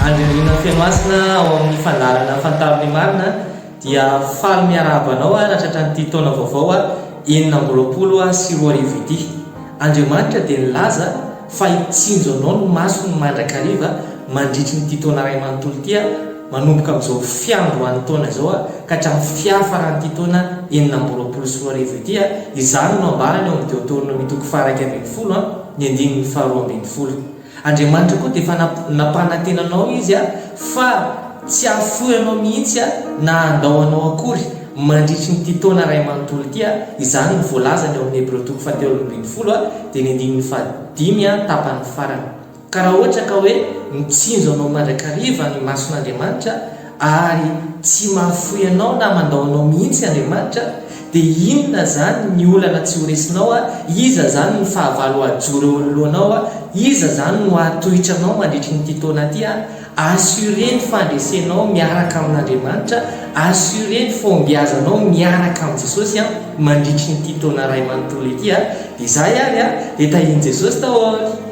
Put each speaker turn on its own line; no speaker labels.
andrindrina fianoasina ao amin'ny fandarana fantarony marina dia faly miarabanao ratratra nyity taona vaovao enina amby roapolo sy roa arivo ity. Andriamanitra dia nilaza fa hitsinjo anao no maso ny mandrakariva mandritry nyity taona ray manontolo ity manomboka amin'izao fiandroan'ny taona izao ka hatramin'ny fiafaran'ity taona enina amby roapolo sy roa arivo ity izany no ambarany eo amin'ny Deutéronome mitoko faha 1:20 ny andininy faha 2:20. Andriamanitra koa dia efa nampanantenanao izy fa tsy afoy anao mihitsy na andao anao akory mandritry nyity taona ray manontolo ity izany ny voalazany eo amin'ny Hébreu 3:20 dia ny andininy faha 5 tapany farany. Ka raha ohatra ka hoe mitsinjo anao mandrakariva ny mason'Andriamanitra ary tsy mahafoy anao na mandao anao mihitsy Andriamanitra, dia inona zany ny olana tsy horesinao iza zany ny fahavalo ajoro eo anoloanao iza zany no ahatohitranao mandritry nyity taona ity assuré ny fandresenao miaraka amin'Andriamanitra, assuré ny fombiazanao miaraka amin'i Jesosy mandritry nyity taona ray manontolo ity dia izay ary dia tahian' Jesosy tao